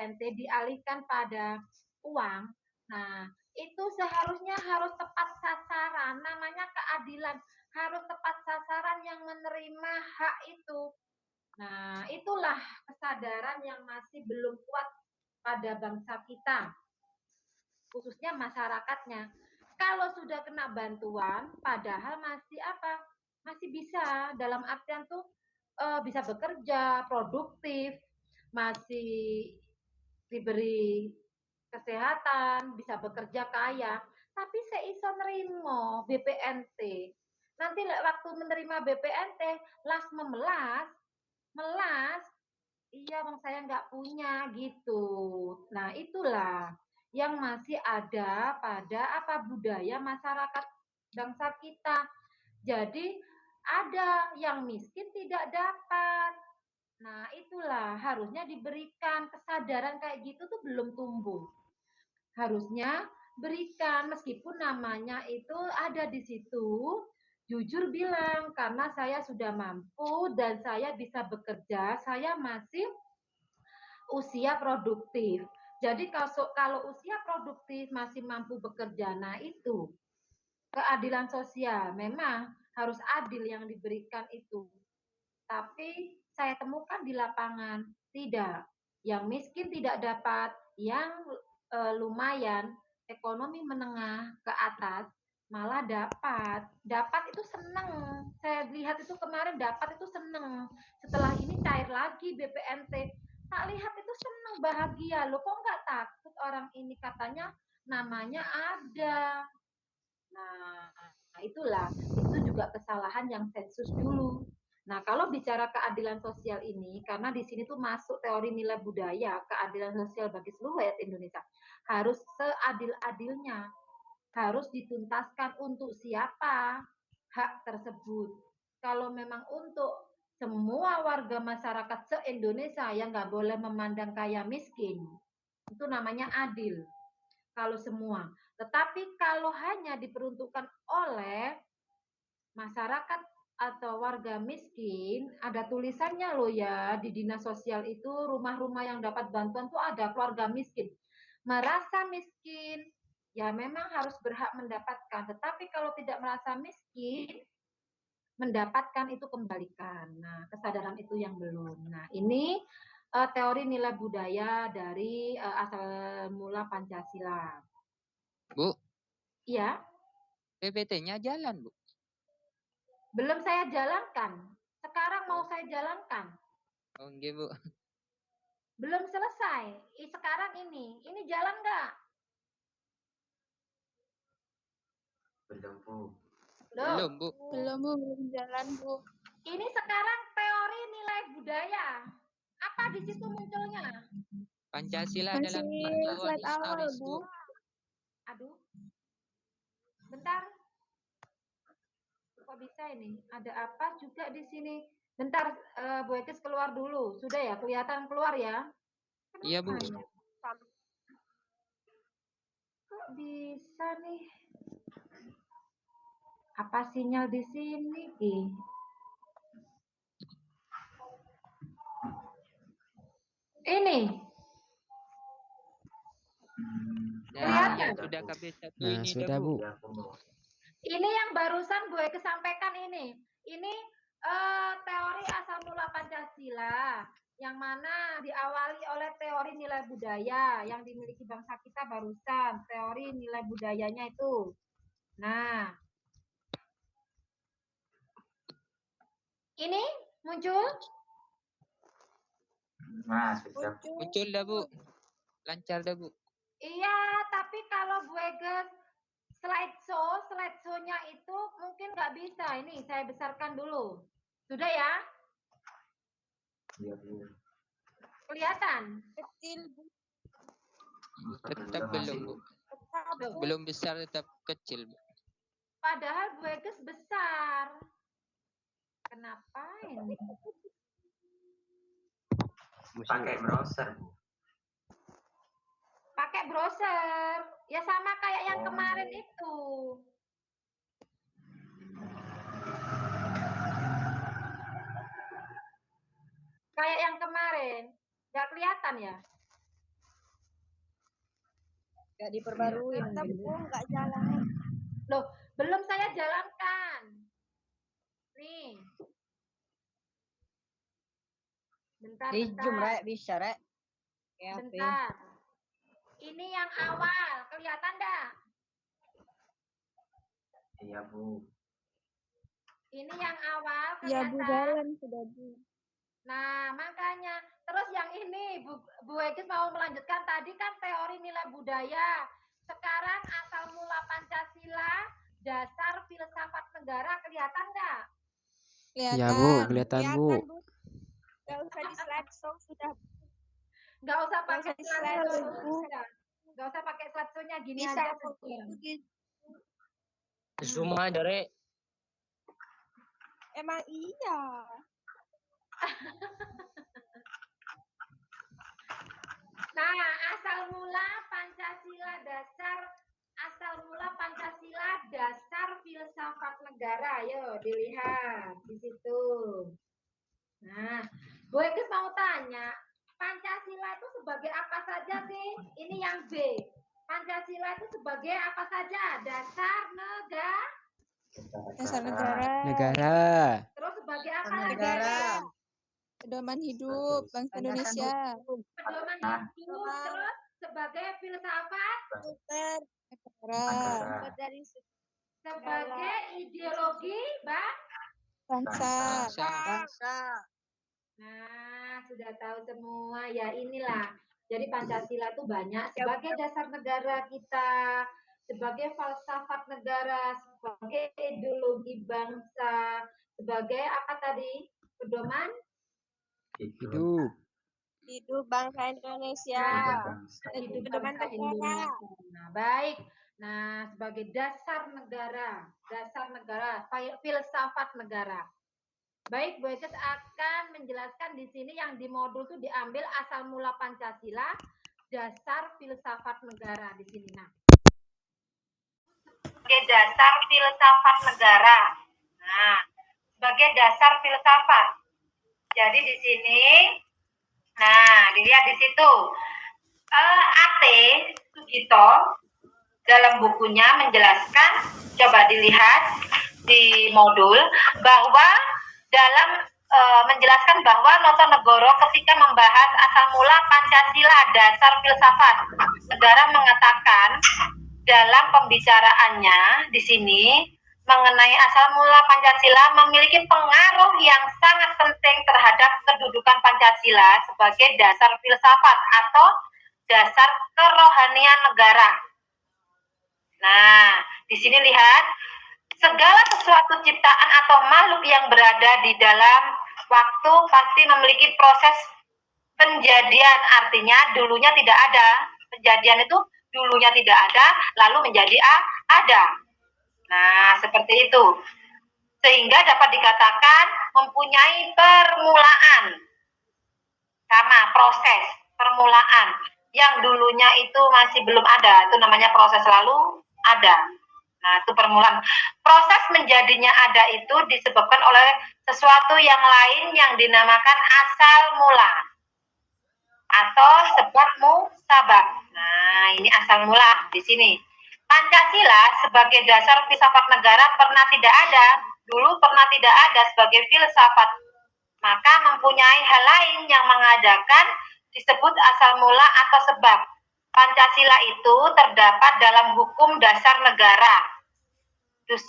BPNT dialihkan pada uang. Nah, itu seharusnya harus tepat sasaran, namanya keadilan, harus tepat sasaran yang menerima hak itu. Nah, itulah kesadaran yang masih belum kuat pada bangsa kita, khususnya masyarakatnya. Kalau sudah kena bantuan, padahal masih apa? Masih bisa, dalam artian tuh bisa bekerja, produktif, masih diberi kesehatan, bisa bekerja kaya, tapi seiso nerimo BPNT. Nanti waktu menerima BPNT, las melas, iya bang saya nggak punya gitu. Nah itulah yang masih ada pada apa budaya masyarakat bangsa kita. Jadi ada yang miskin tidak dapat. Nah itulah harusnya diberikan kesadaran kayak gitu tuh belum tumbuh. Harusnya berikan meskipun namanya itu ada di situ, jujur bilang karena saya sudah mampu dan saya bisa bekerja, saya masih usia produktif. Jadi kalau usia produktif masih mampu bekerja, nah itu keadilan sosial. Memang harus adil yang diberikan itu. Tapi saya temukan di lapangan tidak. Yang miskin tidak dapat, yang lumayan ekonomi menengah ke atas malah dapat. Dapat itu seneng. Saya lihat itu kemarin dapat itu seneng. Setelah ini cair lagi BPNT. Tak lihat itu seneng bahagia. Loh kok nggak takut orang ini katanya namanya ada. Nah, itulah itu juga kesalahan yang sensus dulu. Nah, kalau bicara keadilan sosial ini, karena di sini tuh masuk teori nilai budaya, keadilan sosial bagi seluruh rakyat Indonesia, harus seadil-adilnya, harus dituntaskan untuk siapa hak tersebut. Kalau memang untuk semua warga masyarakat se-Indonesia yang nggak boleh memandang kaya miskin, itu namanya adil kalau semua. Tetapi kalau hanya diperuntukkan oleh masyarakat atau warga miskin, ada tulisannya loh ya, di dinas sosial itu rumah-rumah yang dapat bantuan tuh ada keluarga miskin. Merasa miskin, ya memang harus berhak mendapatkan. Tetapi kalau tidak merasa miskin, mendapatkan itu kembalikan. Nah, kesadaran itu yang belum. Nah, ini teori nilai budaya dari asal mula Pancasila. Bu, Iya, PPT-nya jalan, Bu. belum saya jalankan. Sekarang mau saya jalankan. Oh, enggak, Bu. Belum selesai. Sekarang ini jalan nggak? Belum, Bu. Loh, Belum, Bu. Belum, Bu. Belum jalan, Bu. ini sekarang teori nilai budaya. Apa di situ munculnya? Pancasila Masih dalam pengetahuan slide awal, historis, Bu. Bu. Aduh, bentar. Kok bisa ini? Ada apa juga di sini? Bentar, Bu Ekis keluar dulu. Sudah ya, kelihatan keluar ya? Iya, Bu. Kok bisa nih? Apa sinyal di sini? Ini. Nah, Kelihatan? yang sudah KB1 Nah, ini sudah, Bu. Bu. Ini yang barusan gue kesampaikan ini. Ini teori asal mula Pancasila yang mana diawali oleh teori nilai budaya yang dimiliki bangsa kita barusan. Teori nilai budayanya itu. Nah, ini muncul? Nah, sudah. Muncul dah, Bu. Lancar dah, Bu. Iya, tapi kalau gue slideshow-nya itu mungkin nggak bisa. Ini saya besarkan dulu. Sudah ya? Iya, Bu. Kelihatan? Kecil, Bu. Tetap belum, Bu. Belum besar, tetap kecil, Bu. Padahal gue besar. Kenapa ini? Pakai browser, Bu. Pakai browser. Ya sama kayak yang kemarin itu. Kayak yang kemarin. Nggak kelihatan ya? Nggak diperbaruin. Tetap, Bu, nggak jalan. Loh, belum saya jalankan. Nih. Bentar, Zoom, bentar. Rek. Bisa, Rek. Kayak apa? Bentar. Ini yang awal, kelihatan enggak? Iya, Bu. Ini yang awal Ya, Bu, kelihatan. jalan sudah, Bu. Nah, makanya. Terus yang ini, Bu Egis mau melanjutkan tadi kan teori nilai budaya. Sekarang asal mula Pancasila, dasar filsafat negara, kelihatan nggak? Kelihatan. Ya, Bu, kelihatan, Bu. Nggak usah di slideshow sudah. Nggak usah Nggak pakai usah di slideshow, slideshow. Bu. Nggak usah pakai slideshow-nya, gini Bisa, aja. Bu. Zoom aja, Rek. Emang iya. Nah, asal mula Pancasila dasar filsafat negara. Ayo dilihat di situ. Nah, Bu Egis mau tanya, Pancasila itu sebagai apa saja sih? Ini yang B. Pancasila itu sebagai apa saja? Dasar negara. Negara. Terus sebagai apa lagi? Negara. Pedoman hidup bangsa Indonesia. Pedoman hidup. Terus sebagai filsafat. Negara. Sebagai ideologi Bangsa. Nah, sudah tahu semua ya, inilah. Jadi Pancasila itu banyak sebagai dasar negara kita, sebagai falsafat negara, sebagai ideologi bangsa, sebagai apa tadi? Pedoman Hidup. Hidup bangsa Indonesia. hidup Pedoman bangsa negara. Indonesia. Nah, baik. Nah, sebagai dasar negara, filsafat negara. Baik, Bu Egis akan menjelaskan di sini yang di modul itu diambil asal mula Pancasila, dasar filsafat negara di sini. Nah, sebagai dasar filsafat negara. Nah, sebagai dasar filsafat. Jadi di sini, nah dilihat di situ, A.T. Sugito dalam bukunya menjelaskan, coba dilihat di modul, bahwa dalam menjelaskan bahwa Notonegoro ketika membahas asal mula Pancasila dasar filsafat negara mengatakan dalam pembicaraannya di sini mengenai asal mula Pancasila memiliki pengaruh yang sangat penting terhadap kedudukan Pancasila sebagai dasar filsafat atau dasar kerohanian negara. Nah, di sini lihat, segala sesuatu ciptaan atau makhluk yang berada di dalam waktu pasti memiliki proses penjadian, artinya dulunya tidak ada. Penjadian itu dulunya tidak ada, lalu menjadi ada. Nah, seperti itu. Sehingga dapat dikatakan mempunyai permulaan. Sama, proses, permulaan. Yang dulunya itu masih belum ada, itu namanya proses, lalu ada. Nah, itu permulaan. Proses menjadinya ada itu disebabkan oleh sesuatu yang lain yang dinamakan asal mula atau sebab musabab. Nah, ini asal mula di sini. Pancasila sebagai dasar filsafat negara pernah tidak ada, dulu pernah tidak ada sebagai filsafat. Maka mempunyai hal lain yang mengadakan disebut asal mula atau sebab. Pancasila itu terdapat dalam hukum dasar negara. Terus,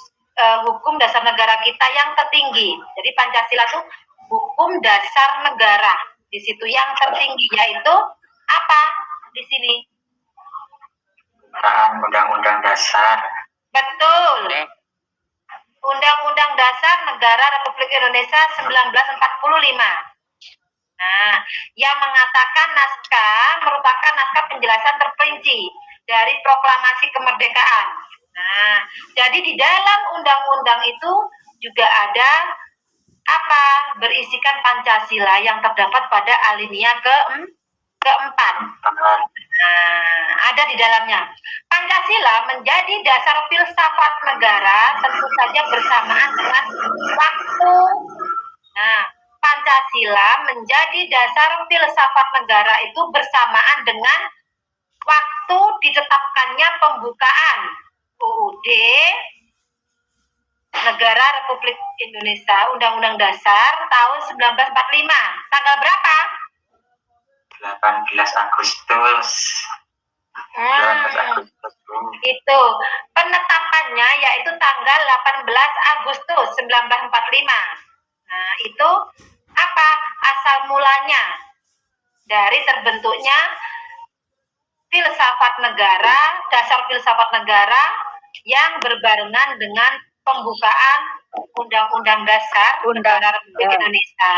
hukum dasar negara kita yang tertinggi. Jadi Pancasila itu hukum dasar negara. Di situ yang tertinggi yaitu apa? Di sini. Undang-undang dasar. Betul. Undang-Undang Dasar Negara Republik Indonesia 1945. Nah, yang mengatakan naskah merupakan naskah penjelasan terperinci dari proklamasi kemerdekaan. Nah, jadi di dalam undang-undang itu juga ada apa? Berisikan Pancasila yang terdapat pada alinea keempat. Nah, ada di dalamnya. Pancasila menjadi dasar filsafat negara tentu saja bersamaan dengan waktu. Nah, Pancasila menjadi dasar filsafat negara itu bersamaan dengan waktu ditetapkannya pembukaan UUD Negara Republik Indonesia Undang-Undang Dasar tahun 1945. Tanggal berapa? 18 Agustus. 18 Agustus, Bu. Itu penetapannya yaitu tanggal 18 Agustus 1945. Nah, itu apa? Asal mulanya dari terbentuknya filsafat negara, dasar filsafat negara yang berbarengan dengan pembukaan Undang-Undang Dasar Negara Republik Indonesia.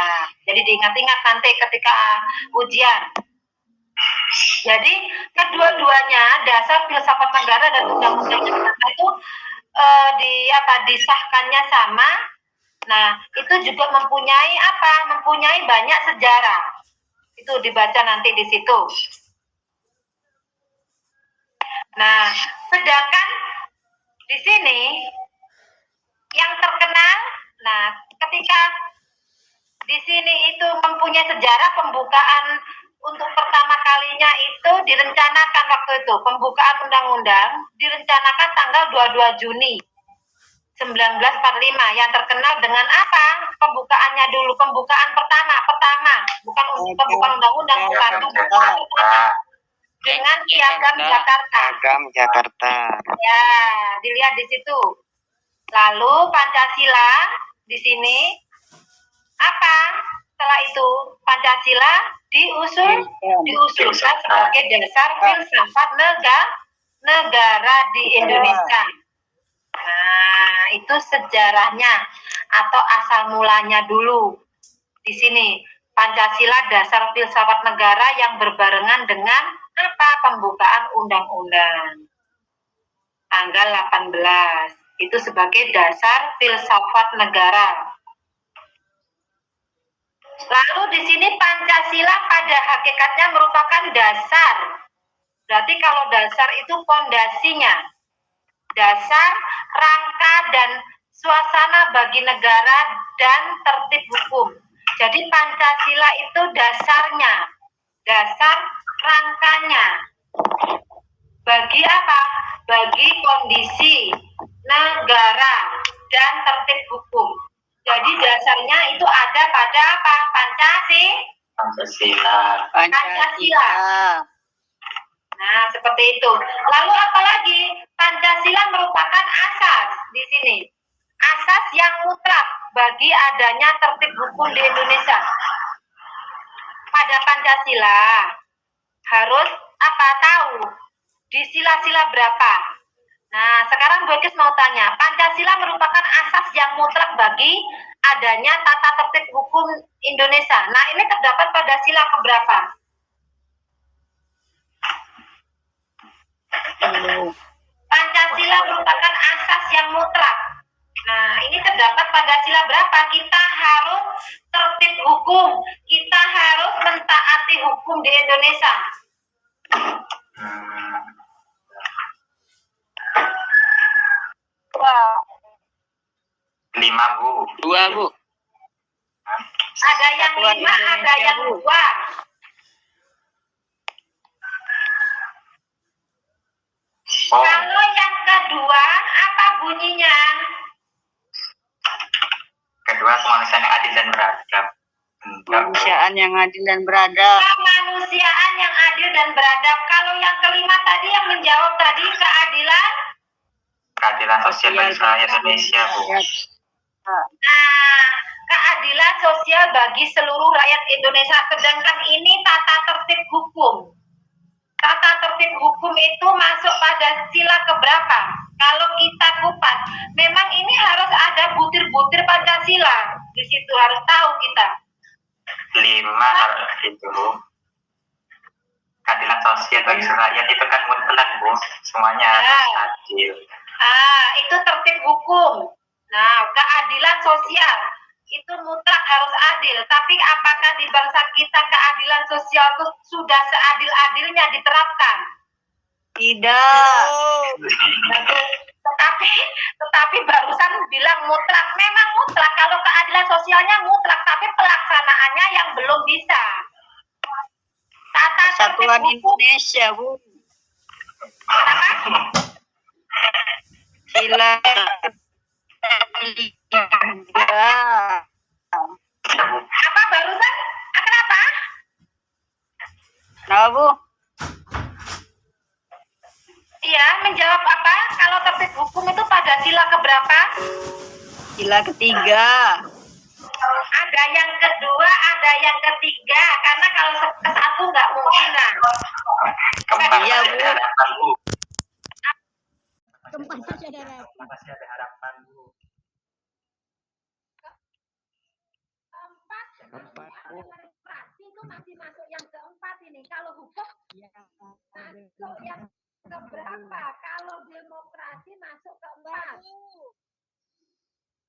Jadi diingat-ingat nanti ketika ujian. Jadi kedua-duanya dasar filsafat negara dan undang-undang negara itu disahkannya sama. Nah, itu juga mempunyai banyak sejarah. Itu dibaca nanti di situ. Nah, sedangkan di sini yang terkenal, nah ketika di sini itu mempunyai sejarah pembukaan untuk pertama kalinya itu direncanakan waktu itu pembukaan undang-undang direncanakan tanggal 22 Juni 1945 yang terkenal dengan apa? Pembukaannya dulu, pembukaan pertama bukan pembukaan undang-undang, bukan pembukaan pertama dengan Piagam Jakarta. Piagam Jakarta. Ya, dilihat di situ. Lalu Pancasila di sini apa? Setelah itu Pancasila diusulkan sebagai dasar filsafat negara di Indonesia. Nah, itu sejarahnya atau asal mulanya dulu. Di sini Pancasila dasar filsafat negara yang berbarengan dengan apa? Pembukaan undang-undang. Tanggal 18. Itu sebagai dasar filsafat negara. Lalu di sini Pancasila pada hakikatnya merupakan dasar. Berarti kalau dasar itu fondasinya. Dasar, rangka, dan suasana bagi negara dan tertib hukum. Jadi Pancasila itu dasarnya. Dasar rangkanya. Bagi apa? Bagi kondisi negara dan tertib hukum. Jadi dasarnya itu ada pada apa? Pancasila. Nah, seperti itu. Lalu apalagi? Pancasila merupakan asas di sini. Asas yang mutlak bagi adanya tertib hukum di Indonesia. Pada Pancasila harus apa? Tahu di sila-sila berapa. Nah, sekarang Bu Ekis mau tanya, Pancasila merupakan asas yang mutlak bagi adanya tata tertib hukum Indonesia. Nah, ini terdapat pada sila keberapa? Pancasila merupakan asas yang mutlak. Nah, ini terdapat pada sila berapa? Kita harus tertib hukum. Kita harus mentaati hukum di Indonesia. 5, Bu. 2, Bu. Ada yang 5, ada yang 2. Kalau yang kedua, apa bunyinya? Kedua, kemanusiaan yang adil dan beradab. Kemanusiaan yang adil dan beradab. Kemanusiaan yang adil dan beradab. Kalau yang kelima tadi yang menjawab tadi keadilan sosial bagi rakyat Indonesia, Bu. Nah, keadilan sosial bagi seluruh rakyat Indonesia. Sedangkan ini tata tertib hukum. Tata tertib hukum itu masuk pada sila keberapa? Kalau kita kupas, memang ini harus ada butir-butir Pancasila. Di situ harus tahu kita. 5 harus itu. Keadilan sosial bagi rakyat itu kan mutlak, Bu. Semuanya harus adil. Itu tertib hukum. Nah, keadilan sosial itu mutlak harus adil. Tapi apakah di bangsa kita keadilan sosial itu sudah seadil-adilnya diterapkan? Tidak. Tetapi barusan bilang mutlak. Memang mutlak kalau keadilan sosialnya mutlak, tapi pelaksanaannya yang belum bisa. Tata tertib Persatuan hukum Indonesia, Bu. Sila ketiga. Apa barusan? Kenapa? Kenapa, Bu? Iya, menjawab apa? Kalau tertib hukum itu pada sila keberapa? Sila ketiga. Ada yang kedua, ada yang ketiga. Karena kalau ke satu nggak mungkin lah. Keempat Iya, masih Bu. ada harapan, Bu. Keempat masih ada Masih ada harapan, Bu. Keempat demokrasi itu masih masuk yang keempat ini. Kalau hukum masuk yang keberapa? Kalau demokrasi masuk keempat.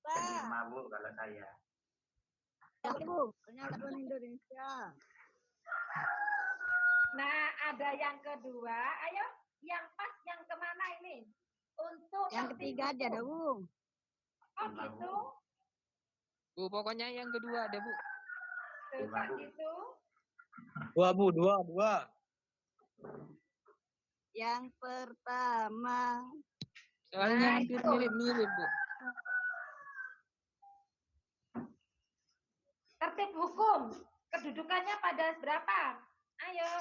Kelima, Bu, kalau saya. Bu, Persatuan Indonesia. Nah, ada yang kedua. Ayo, yang pas yang kemana ini? Untuk Yang ketiga aja dah, Bu. Oh gitu. Bu, pokoknya yang kedua ada, Bu. Tuh, gitu. Dua, Bu, dua. Yang pertama. Soalnya Nah, hampir itu. mirip-mirip, Bu. Tertib hukum. Kedudukannya pada berapa? Ayo.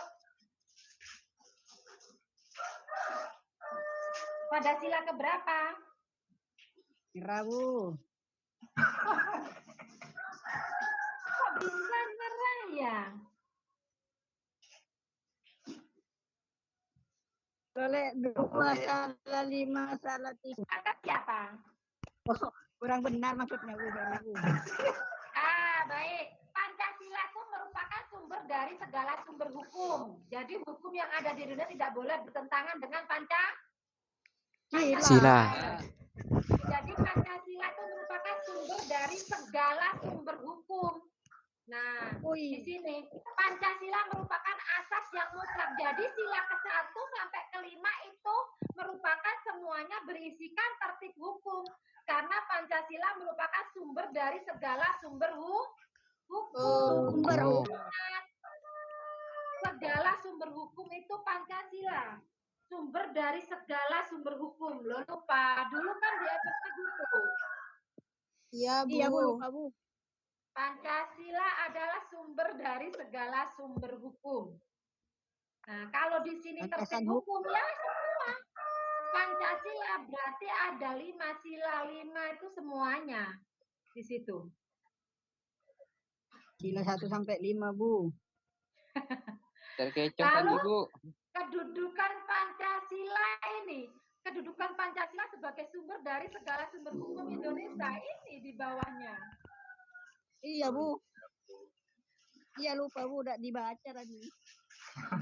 Pada sila keberapa? Nyerah, Bu. Kok bisa nyerah ya? Boleh 2 salah 5 salah 3. Angkat siapa? Oh, kurang benar maksudnya, Bu. Bu. Baik. Pancasila itu merupakan sumber dari segala sumber hukum. Jadi hukum yang ada di dunia tidak boleh bertentangan dengan Sila. Jadi Pancasila itu merupakan sumber dari segala sumber hukum. Nah, di sini Pancasila merupakan asas yang mutlak. Jadi sila ke-1 sampai ke-5 itu merupakan semuanya berisikan tertib hukum. Karena Pancasila merupakan sumber dari segala sumber hukum. Segala sumber hukum itu Pancasila. Sumber dari segala sumber hukum. Lo lupa, dulu kan di episode gitu. Iya, Bu. Iya, Bu, lupa, Bu. Pancasila adalah sumber dari segala sumber hukum. Nah, kalau di sini tertib hukum ya semua. Pancasila berarti ada 5 sila, 5 itu semuanya di situ. Sila 1 sampai 5, Bu. Terkecoh tadi, Bu. Kedudukan Pancasila ini, kedudukan Pancasila sebagai sumber dari segala sumber hukum Indonesia ini di bawahnya. Iya, Bu. Iya, lupa, Bu. Udah dibaca tadi.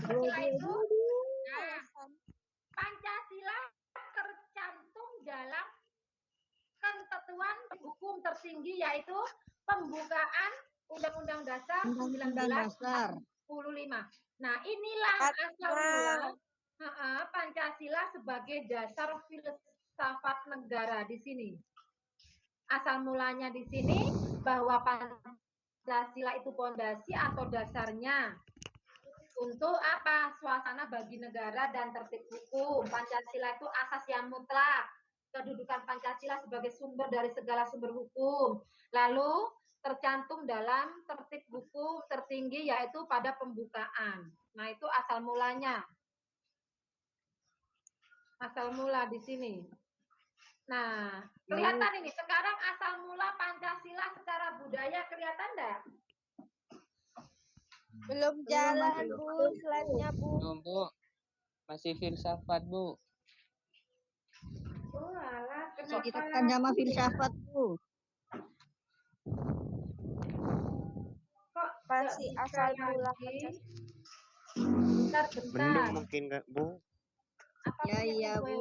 Setelah itu, Pancasila tercantum dalam ketentuan hukum tertinggi yaitu pembukaan Undang-Undang Dasar 1945. Nah, inilah asal mula Pancasila sebagai dasar filsafat negara di sini. Asal mulanya di sini bahwa Pancasila itu pondasi atau dasarnya untuk apa? Suasana bagi negara dan tertib hukum. Pancasila itu asas yang mutlak. Kedudukan Pancasila sebagai sumber dari segala sumber hukum. Lalu tercantum dalam tertib hukum tertinggi yaitu pada pembukaan. Nah, itu asal mulanya. Asal mula di sini. Nah, kelihatan ini sekarang asal mula Pancasila secara budaya kelihatan enggak? Belum jalan, Bu. Slide-nya, Bu. Belum, Bu. Masih filsafat, Bu. Oh, alah, Masih kenapa? ditekan sama filsafat, Bu. Kok Masih nggak asal bisa mula lagi? Bentar. Mendung mungkin nggak, Bu? Apa Ya, punya iya, gue? Bu.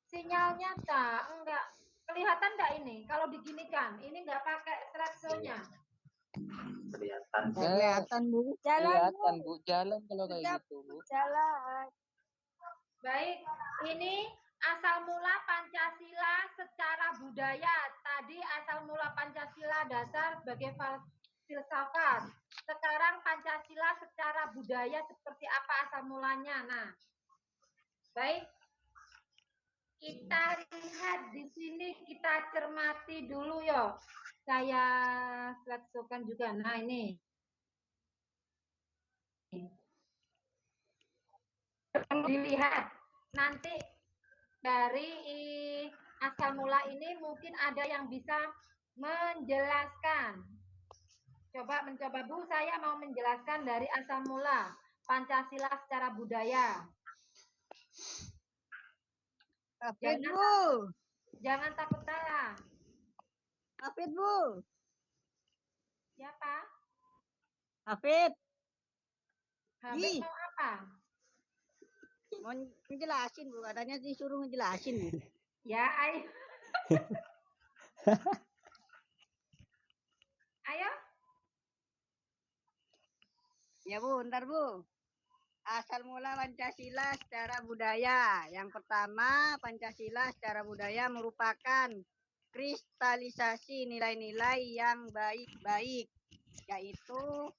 Sinyalnya tak, enggak. Kelihatan enggak ini? Kalau diginikan, ini enggak pakai slideshow-nya. Kelihatan. Kelihatan, Bu. Jalan, Kelihatan, Bu. Jalan kalau kayak Sudah, gitu, Bu. Jalan. Baik, ini asal mula Pancasila secara budaya. Tadi asal mula Pancasila dasar sebagai filsafat. Sekarang Pancasila secara budaya seperti apa asal mulanya. Nah, baik, Kita lihat di sini, kita cermati dulu yo. Saya slideshow-kan juga. Nah ini. Dilihat nanti dari asal mula ini mungkin ada yang bisa menjelaskan. Mencoba Bu, saya mau menjelaskan dari asal mula Pancasila secara budaya. Hafid Bu. Jangan takut salah. Hafid Bu. Siapa? Hafid. Habib mau apa? Mau ngejelasin Bu, katanya disuruh ngejelasin Bu. Ya, ayo. Ayo. Ya Bu, ntar Bu. Asal mula Pancasila secara budaya. Yang pertama, Pancasila secara budaya merupakan kristalisasi nilai-nilai yang baik-baik. Yaitu,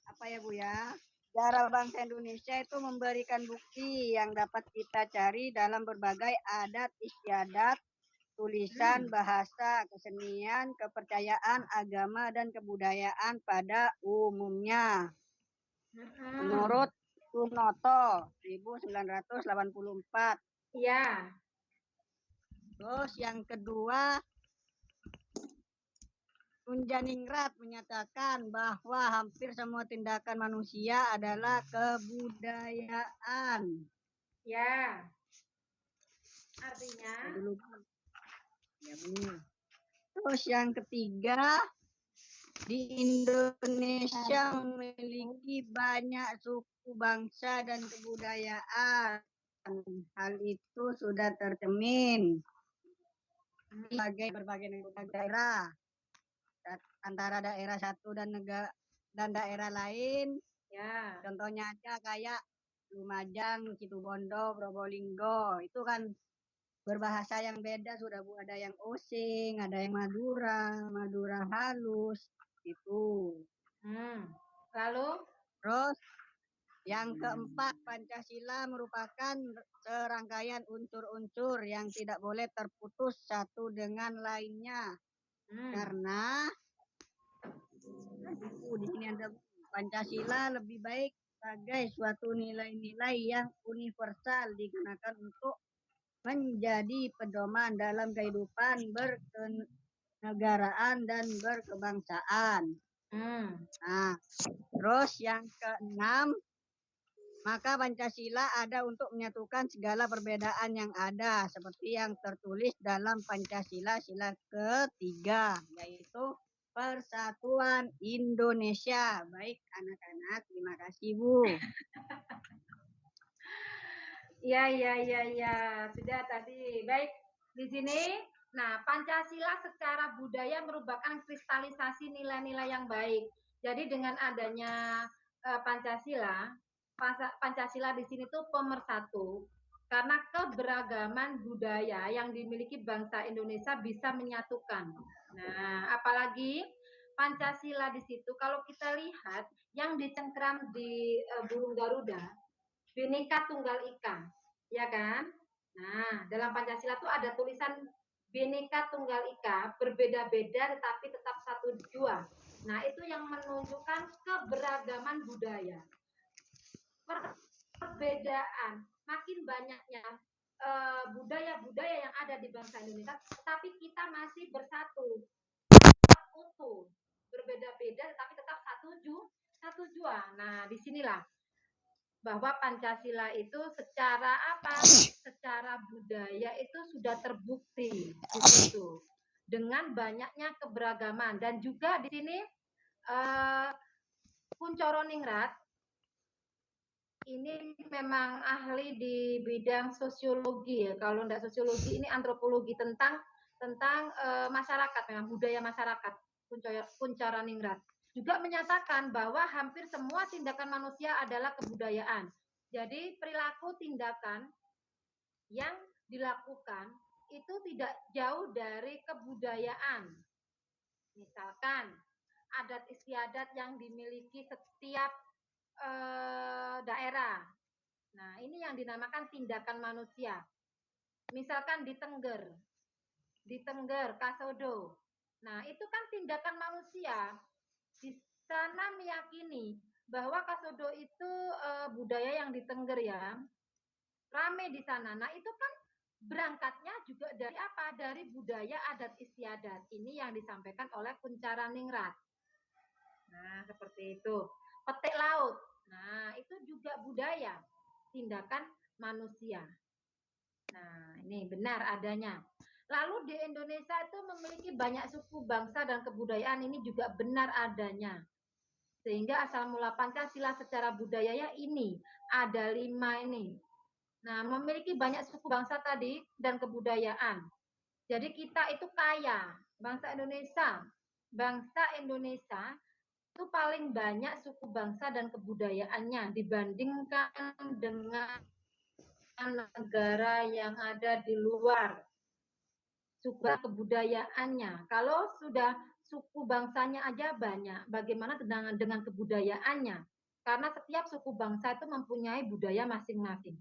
apa ya Bu ya? Sejarah bangsa Indonesia itu memberikan bukti yang dapat kita cari dalam berbagai adat istiadat, tulisan, bahasa, kesenian, kepercayaan, agama, dan kebudayaan pada umumnya. Menurut Sunoto 1984. Iya. Terus yang kedua, Tunjaningrat menyatakan bahwa hampir semua tindakan manusia adalah kebudayaan. Ya. Artinya? Ya, Bu. Terus yang ketiga, di Indonesia memiliki banyak suku bangsa dan kebudayaan. Hal itu sudah tercermin di berbagai negara, antara daerah satu dan daerah lain. Ya. Contohnya aja kayak Lumajang, Situbondo, Probolinggo, itu kan berbahasa yang beda sudah Bu. Ada yang Osing, ada yang Madura halus, itu. Lalu? Terus yang keempat, Pancasila merupakan serangkaian unsur-unsur yang tidak boleh terputus satu dengan lainnya. Karena di sini ada Pancasila lebih baik sebagai suatu nilai-nilai yang universal digunakan untuk menjadi pedoman dalam kehidupan berkenegaraan dan berkebangsaan. Nah, terus yang keenam, maka Pancasila ada untuk menyatukan segala perbedaan yang ada, seperti yang tertulis dalam Pancasila sila ketiga, yaitu Persatuan Indonesia. Baik anak-anak, terima kasih Bu. Ya. Sudah tadi. Baik. Di sini, nah Pancasila secara budaya merupakan kristalisasi nilai-nilai yang baik. Jadi dengan adanya Pancasila di sini tuh pemersatu. Karena keberagaman budaya yang dimiliki bangsa Indonesia bisa menyatukan. Nah, apalagi Pancasila di situ kalau kita lihat yang dicengkram di burung Garuda, Bhinneka Tunggal Ika, ya kan? Nah, dalam Pancasila itu ada tulisan Bhinneka Tunggal Ika, berbeda-beda tetapi tetap satu jua. Nah, itu yang menunjukkan keberagaman budaya. Perbedaan, makin banyaknya budaya-budaya yang ada di bangsa Indonesia, tetapi kita masih bersatu, tetap utuh, berbeda-beda tetapi tetap satu jua. Nah, disinilah bahwa Pancasila itu secara apa? Secara budaya itu sudah terbukti di situ dengan banyaknya keberagaman. Dan juga di sini Kuncoro Ningrat ini memang ahli di bidang sosiologi ya. Kalau enggak sosiologi ini antropologi tentang masyarakat, memang budaya masyarakat. Kuncoro Ningrat juga menyatakan bahwa hampir semua tindakan manusia adalah kebudayaan. Jadi perilaku tindakan yang dilakukan itu tidak jauh dari kebudayaan. Misalkan adat istiadat yang dimiliki setiap daerah. Nah, ini yang dinamakan tindakan manusia. misalkan di Tengger, Kasodo. Nah, itu kan tindakan manusia. Di sana meyakini bahwa Kasodo itu budaya yang di Tengger ya, rame di sana. Nah, itu kan berangkatnya juga dari apa? Dari budaya adat istiadat. Ini yang disampaikan oleh Kuncaraningrat. Nah, seperti itu. Petik laut. Nah, itu juga budaya, tindakan manusia. Nah, ini benar adanya. Lalu di Indonesia itu memiliki banyak suku, bangsa, dan kebudayaan. Ini juga benar adanya. Sehingga asal mula Pancasila secara budaya ya ini. Ada 5 ini. Nah, memiliki banyak suku, bangsa tadi, dan kebudayaan. Jadi kita itu kaya. Bangsa Indonesia itu paling banyak suku, bangsa, dan kebudayaannya dibandingkan dengan negara yang ada di luar suku kebudayaannya. Kalau sudah suku bangsanya aja banyak, bagaimana dengan kebudayaannya? Karena setiap suku bangsa itu mempunyai budaya masing-masing.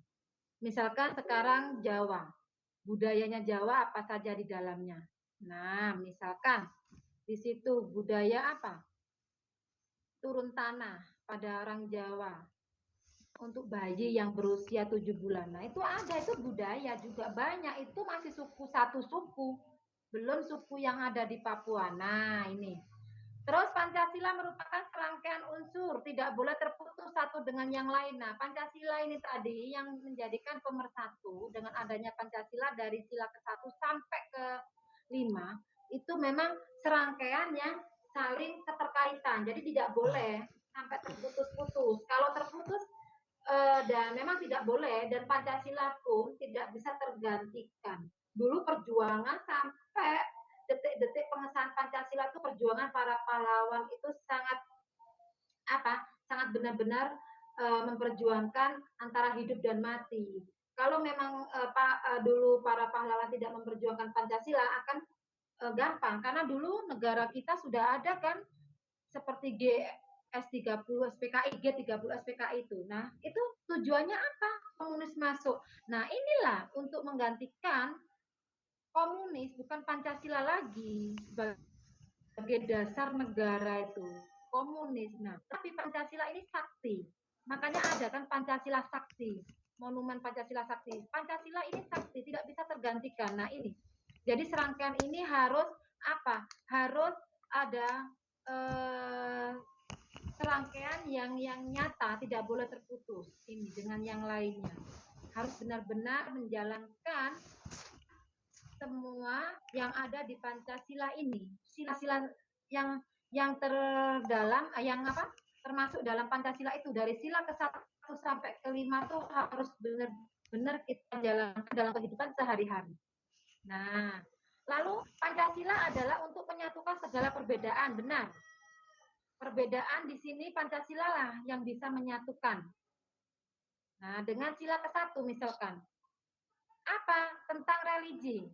Misalkan sekarang Jawa, budayanya Jawa apa saja di dalamnya. Nah, misalkan di situ budaya apa? Turun tanah pada orang Jawa. Untuk bayi yang berusia 7 bulan. Nah, itu ada, itu budaya juga banyak. Itu masih satu suku. Belum suku yang ada di Papua. Nah, ini. Terus Pancasila merupakan serangkaian unsur, tidak boleh terputus satu dengan yang lain. Nah, Pancasila ini tadi yang menjadikan pemersatu dengan adanya Pancasila dari sila ke-1 sampai ke-5, itu memang serangkaian yang saling keterkaitan. Jadi tidak boleh sampai terputus-putus. Kalau terputus dan memang tidak boleh, dan Pancasila pun tidak bisa tergantikan. Dulu perjuangan sampai detik-detik pengesahan Pancasila itu perjuangan para pahlawan itu sangat benar-benar memperjuangkan antara hidup dan mati. Kalau memang dulu para pahlawan tidak memperjuangkan Pancasila akan gampang, karena dulu negara kita sudah ada kan seperti S30 SPKI, G30 SPKI itu. Nah, itu tujuannya apa? Komunis masuk. Nah, inilah untuk menggantikan komunis, bukan Pancasila lagi sebagai dasar negara itu. Komunis. Nah, tapi Pancasila ini sakti. Makanya ada kan Pancasila sakti. Monumen Pancasila sakti. Pancasila ini sakti, tidak bisa tergantikan. Nah, ini. Jadi serangkaian ini harus apa? Harus ada serangkaian yang nyata, tidak boleh terputus ini dengan yang lainnya. Harus benar-benar menjalankan semua yang ada di Pancasila ini. Sila-sila yang terdalam, termasuk dalam Pancasila itu, dari sila ke-1 sampai ke-5 tuh harus benar-benar kita jalankan dalam kehidupan sehari-hari. Nah, lalu Pancasila adalah untuk menyatukan segala perbedaan, benar. Perbedaan di sini Pancasila lah yang bisa menyatukan. Nah, dengan sila ke-1 misalkan. Apa? Tentang religi.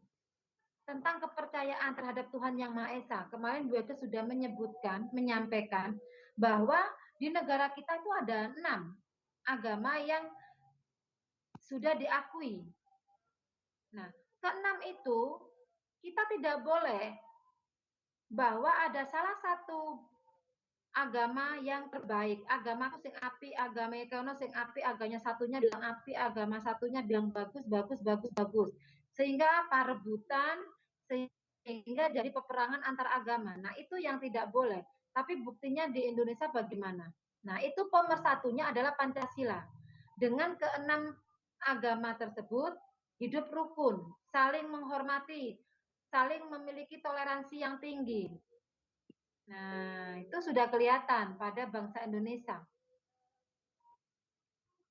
Tentang kepercayaan terhadap Tuhan Yang Maha Esa. Kemarin Bu Eka sudah menyampaikan bahwa di negara kita itu ada 6 agama yang sudah diakui. Nah, ke-6 itu kita tidak boleh bahwa ada salah satu agama yang terbaik, agama sing api, agama kono sing api, agamanya satunya bilang api, agama satunya bilang bagus, sehingga apa, rebutan, sehingga jadi peperangan antar agama. Nah, itu yang tidak boleh. Tapi buktinya di Indonesia bagaimana? Nah, itu pemersatunya adalah Pancasila. Dengan ke-6 agama tersebut hidup rukun, saling menghormati, saling memiliki toleransi yang tinggi. Nah, itu sudah kelihatan pada bangsa Indonesia.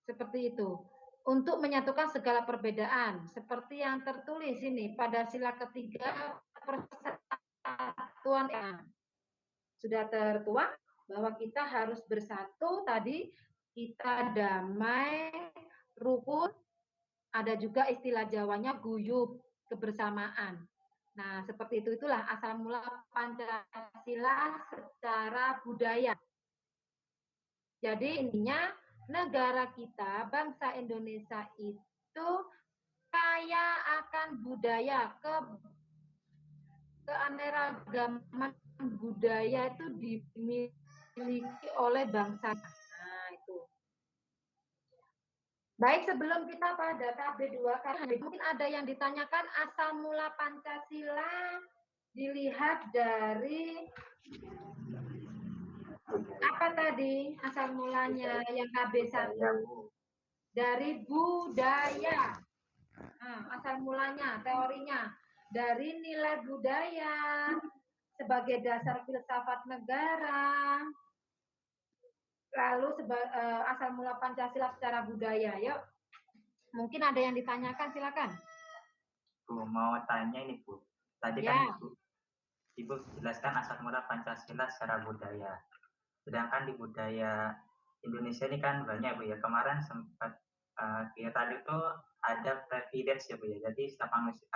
Seperti itu. Untuk menyatukan segala perbedaan. Seperti yang tertulis ini pada sila ketiga persatuan. Sudah tertuang bahwa kita harus bersatu tadi. Kita damai, rukun. Ada juga istilah Jawanya guyub, kebersamaan. Nah, seperti itulah asal mula Pancasila secara budaya. Jadi intinya negara kita, bangsa Indonesia itu kaya kaya akan budaya, keanekaragaman budaya itu dimiliki oleh bangsa. Nah, itu. Baik, sebelum kita pada KB2, mungkin ada yang ditanyakan asal mula Pancasila dilihat dari apa tadi asal mulanya yang KB1? Dari budaya. Nah, asal mulanya, teorinya dari nilai budaya sebagai dasar filsafat negara. Lalu asal mula Pancasila secara budaya. Yuk, mungkin ada yang ditanyakan, silakan. Bu, mau tanya ini Bu. Tadi Ya. kan Ibu jelaskan asal mula Pancasila secara budaya. Sedangkan di budaya Indonesia ini kan banyak Bu ya. Kemarin sempat tadi itu ada privilege ya Bu ya. Jadi setiap manusia.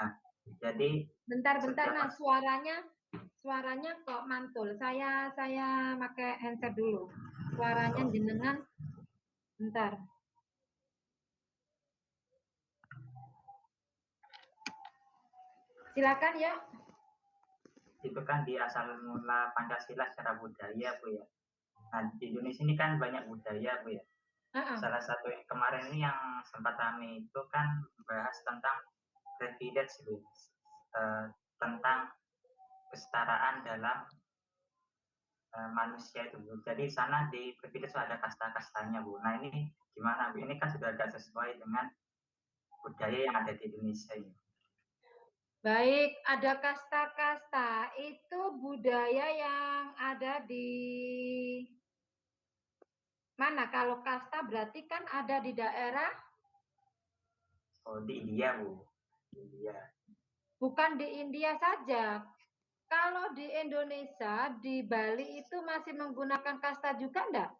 Jadi bentar Mas, suaranya kok mantul. Saya pakai handset dulu. Suaranya jenengan bentar. Silakan ya. Itu kan di asal mula Pancasila secara budaya Bu ya. Nah, di Indonesia ini kan banyak budaya Bu ya. Salah satu yang kemarin ini yang sempat kami itu kan bahas tentang privilege Bu. Tentang kesetaraan dalam manusia itu Bu. Jadi sana di privilege ada kasta-kastanya Bu. Nah ini gimana Bu? Ini kan sudah agak sesuai dengan budaya yang ada di Indonesia ini. Baik, ada kasta-kasta. Itu budaya yang ada di mana? Kalau kasta berarti kan ada di daerah? Oh, di India Bu. Di India. Bukan di India saja. Kalau di Indonesia, di Bali itu masih menggunakan kasta juga enggak?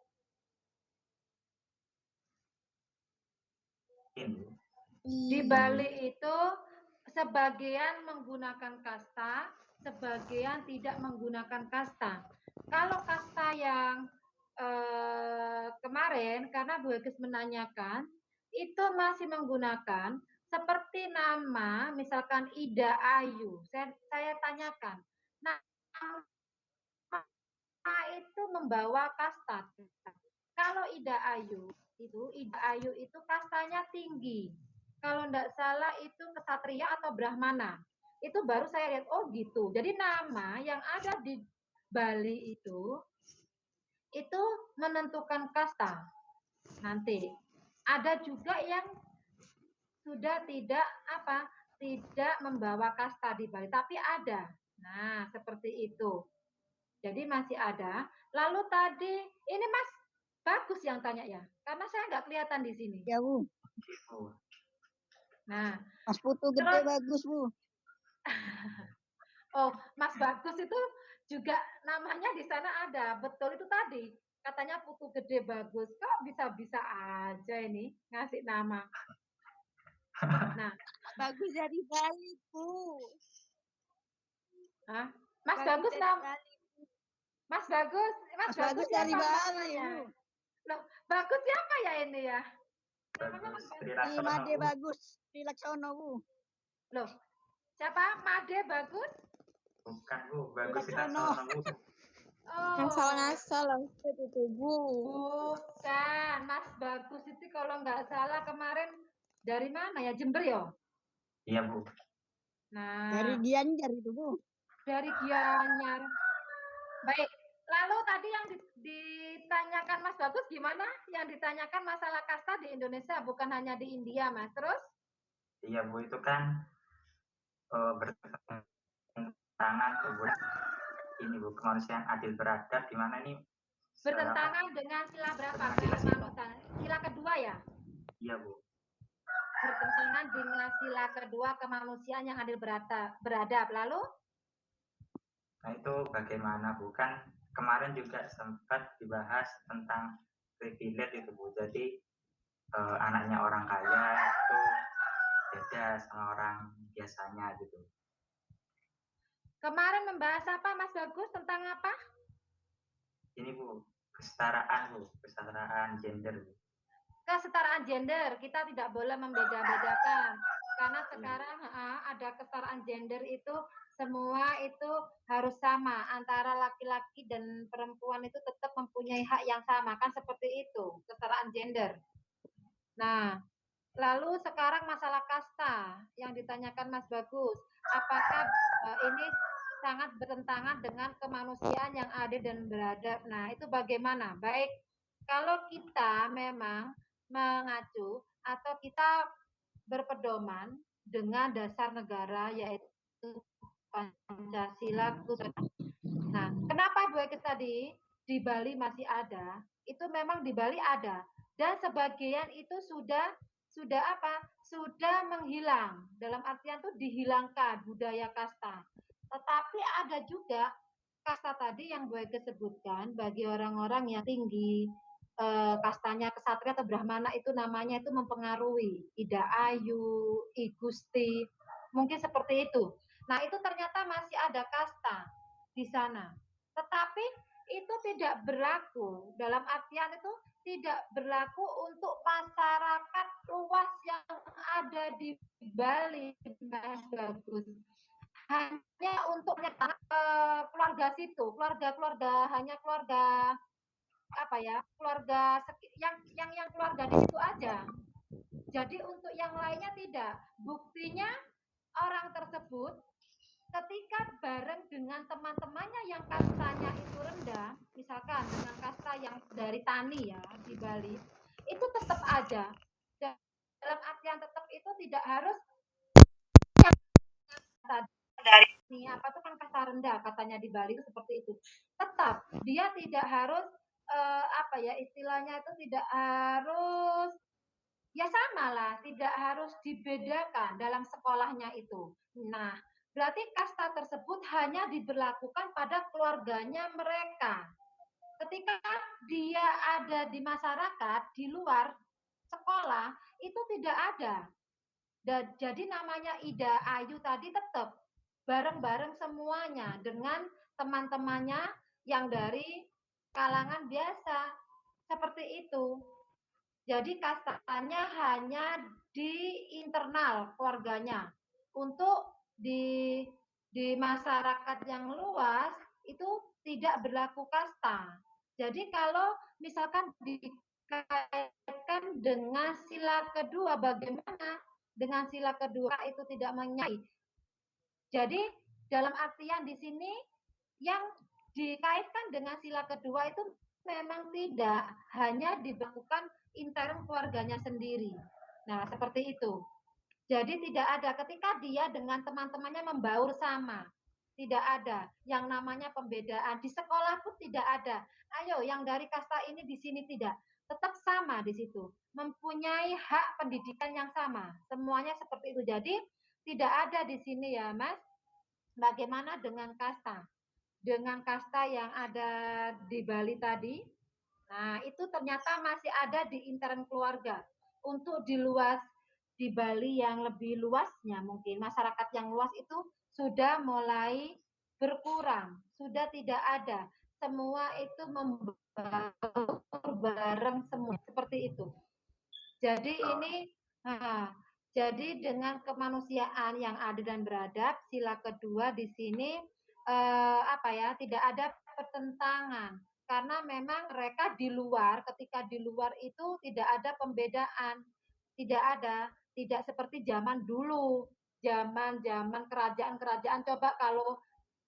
Di Bali itu sebagian menggunakan kasta, sebagian tidak menggunakan kasta. Kalau kasta yang kemarin, karena Bu Egis menanyakan, itu masih menggunakan seperti nama, misalkan Ida Ayu. Saya tanyakan, nama itu membawa kasta. Kalau Ida Ayu itu kastanya tinggi. Kalau tidak salah itu kesatria atau brahmana. Itu baru saya lihat, oh gitu. Jadi nama yang ada di Bali itu menentukan kasta. Nanti ada juga yang sudah tidak membawa kasta di Bali, tapi ada. Nah, seperti itu. Jadi masih ada. Lalu tadi ini Mas Bagus yang tanya ya, karena saya nggak kelihatan di sini. Ya Bu. Nah, Mas Putu gede bagus Bu. Oh, Mas Bagus itu juga namanya di sana ada. Betul itu tadi. Katanya Putu gede bagus. Kok bisa-bisa aja ini ngasih nama. Nah, Bagus dari Bali, Bu. Hah? Mas Bagus Mas Bagus dari siapa Bali, namanya? Bu. Loh, Bagus siapa ya ini ya? Bagus. Made Bagus di Laksono Bu. Loh, siapa? Made Bagus? Bukan Bu, Bagus di Laksono Bu. Oh. Ngasal-ngasal itu Bu. Bukan, Mas Bagus itu kalau nggak salah kemarin dari mana ya? Jember ya? Iya Bu. Nah, Dari Gianyar itu Bu. Dari Gianyar. Baik, lalu tadi yang ditanyakan Mas Bagus gimana? Yang ditanyakan masalah kasta di Indonesia, bukan hanya di India, Mas. Terus? Iya Bu, itu kan bertentangan ini Bu, kemanusiaan adil beradab, di mana ini bertentangan dengan sila berapa? Sila kedua ya? Iya Bu. Bertentangan dengan sila kedua kemanusiaan yang adil beradab. Lalu? Nah itu bagaimana Bu? Kan kemarin juga sempat dibahas tentang privilege itu Bu. Jadi anaknya orang kaya itu beda sama orang biasanya gitu. Kemarin membahas apa Mas Bagus? Tentang apa? Ini Bu, kesetaraan Bu, kesetaraan gender Bu. Kesetaraan gender, kita tidak boleh membeda-bedakan Karena sekarang ada kesetaraan gender itu semua itu harus sama antara laki-laki dan perempuan itu tetap mempunyai hak yang sama kan seperti itu kesetaraan gender. Nah, lalu sekarang masalah kasta yang ditanyakan Mas Bagus, apakah ini sangat bertentangan dengan kemanusiaan yang adil dan beradab? Nah, itu bagaimana? Baik, kalau kita memang mengacu atau kita berpedoman dengan dasar negara yaitu Pancasila. Nah, kenapa Bu Ekes tadi di Bali masih ada? Itu memang di Bali ada dan sebagian itu sudah apa? Sudah menghilang. Dalam artian tuh dihilangkan budaya kasta. Tetapi ada juga kasta tadi yang Bu Ekes sebutkan bagi orang-orang yang tinggi kastanya kesatria atau brahmana itu namanya itu mempengaruhi Ida Ayu, I Gusti, mungkin seperti itu. Nah, itu ternyata masih ada kasta di sana. Tetapi itu tidak berlaku dalam artian itu tidak berlaku untuk masyarakat luas yang ada di Bali, Mas Bagus. Hanya untuk keluarga situ, keluarga hanya keluarga apa ya keluarga yang keluarga di situ aja. Jadi untuk yang lainnya tidak. Buktinya orang tersebut ketika bareng dengan teman-temannya yang kastanya itu rendah, misalkan dengan kasta yang dari tani ya di Bali, itu tetap aja. Dalam artian tetap itu tidak harus dari ini apa tuh kan kasta rendah katanya di Bali itu seperti itu. Tetap dia tidak harus apa ya istilahnya itu tidak harus ya sama lah, tidak harus dibedakan dalam sekolahnya itu. Nah, berarti kasta tersebut hanya diberlakukan pada keluarganya mereka. Ketika dia ada di masyarakat, di luar sekolah, itu tidak ada. Dan jadi namanya Ida Ayu tadi tetap bareng-bareng semuanya dengan teman-temannya yang dari kalangan biasa. Seperti itu. Jadi kastanya hanya di internal keluarganya. Untuk di masyarakat yang luas itu tidak berlaku kasta. Jadi kalau misalkan dikaitkan dengan sila kedua bagaimana dengan sila kedua itu tidak menyai. Jadi dalam artian di sini yang dikaitkan dengan sila kedua itu memang tidak hanya dilakukan intern keluarganya sendiri. Nah, seperti itu. Jadi tidak ada ketika dia dengan teman-temannya membaur sama. Tidak ada yang namanya pembedaan. Di sekolah pun tidak ada. Ayo yang dari kasta ini di sini tidak. Tetap sama di situ. Mempunyai hak pendidikan yang sama. Semuanya seperti itu. Jadi tidak ada di sini ya, Mas. Bagaimana dengan kasta? Dengan kasta yang ada di Bali tadi, nah itu ternyata masih ada di intern keluarga. Untuk di luas di Bali yang lebih luasnya mungkin masyarakat yang luas itu sudah mulai berkurang, sudah tidak ada. Semua itu membaur bareng semua seperti itu. Jadi ini jadi dengan kemanusiaan yang adil dan beradab, sila kedua di sini apa ya tidak ada pertentangan karena memang mereka di luar ketika di luar itu tidak ada pembedaan tidak seperti zaman dulu zaman kerajaan coba kalau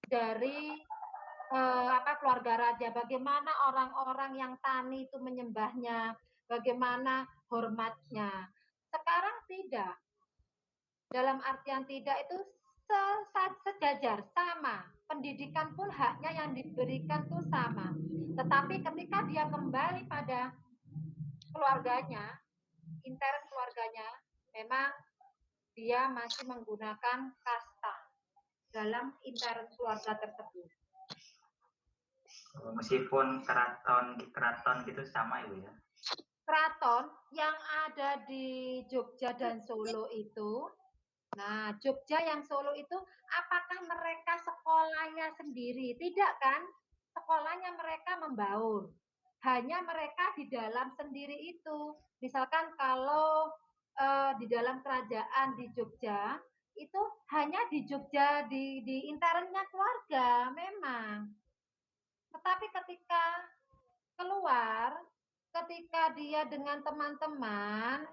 dari apa keluarga raja bagaimana orang-orang yang tani itu menyembahnya bagaimana hormatnya sekarang tidak dalam artian tidak itu sejajar sama pendidikan pun haknya yang diberikan tuh sama tetapi ketika dia kembali pada keluarganya intern keluarganya memang dia masih menggunakan kasta dalam intern keluarga tersebut meskipun keraton gitu sama ibu ya keraton yang ada di Jogja dan Solo itu nah, Jogja yang Solo itu apakah mereka sekolahnya sendiri? Tidak kan? Sekolahnya mereka membaur. Hanya mereka di dalam sendiri itu. Misalkan kalau di dalam kerajaan di Jogja itu hanya di Jogja di internnya keluarga memang. Tetapi ketika keluar, ketika dia dengan teman-teman,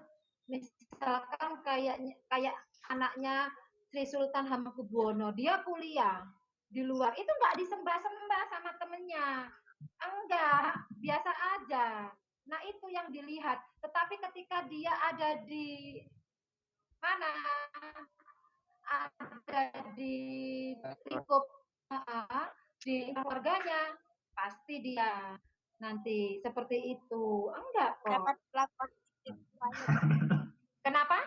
misalkan kayak anaknya Sri Sultan Hamengkubuwono, dia kuliah di luar, itu nggak disembah-sembah sama temennya. Enggak, biasa aja. Nah, itu yang dilihat. Tetapi ketika dia ada di mana? Ada di lingkup di keluarganya, pasti dia nanti seperti itu. Enggak kok. Dapat perlakuan istimewa. Kenapa?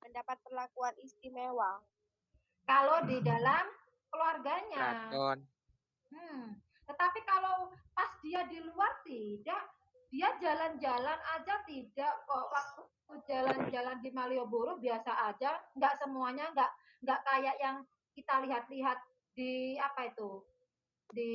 Mendapat perlakuan istimewa. Kalau di dalam keluarganya. Keraton. Tetapi kalau pas dia di luar tidak, dia jalan-jalan aja tidak kok. Waktu jalan-jalan di Malioboro biasa aja, nggak semuanya, nggak kayak yang kita lihat-lihat di apa itu, di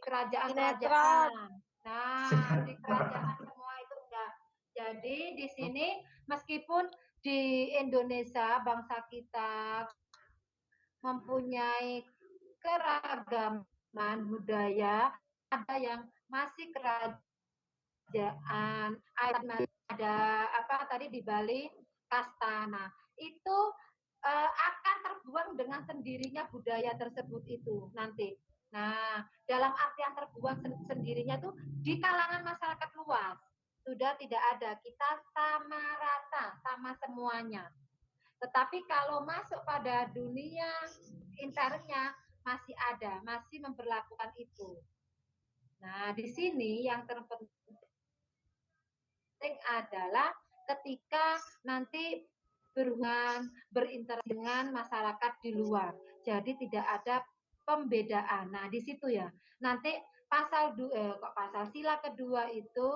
kerajaan-kerajaan. Nah, di kerajaan semua itu enggak. Jadi di sini meskipun di Indonesia bangsa kita mempunyai keragaman budaya, ada yang masih kerajaan, ada apa tadi di Bali kasta. Nah, itu akan terbuang dengan sendirinya budaya tersebut itu nanti. Nah, dalam artian terbuang sendirinya tuh di kalangan masyarakat luas sudah tidak ada. Kita sama rata, sama semuanya. Tetapi kalau masuk pada dunia internnya masih ada, masih memperlakukan itu. Nah, di sini yang terpenting adalah ketika nanti berhubungan berinteraksi dengan masyarakat di luar. Jadi tidak ada pembedaan. Nah, di situ ya. Nanti pasal sila kedua itu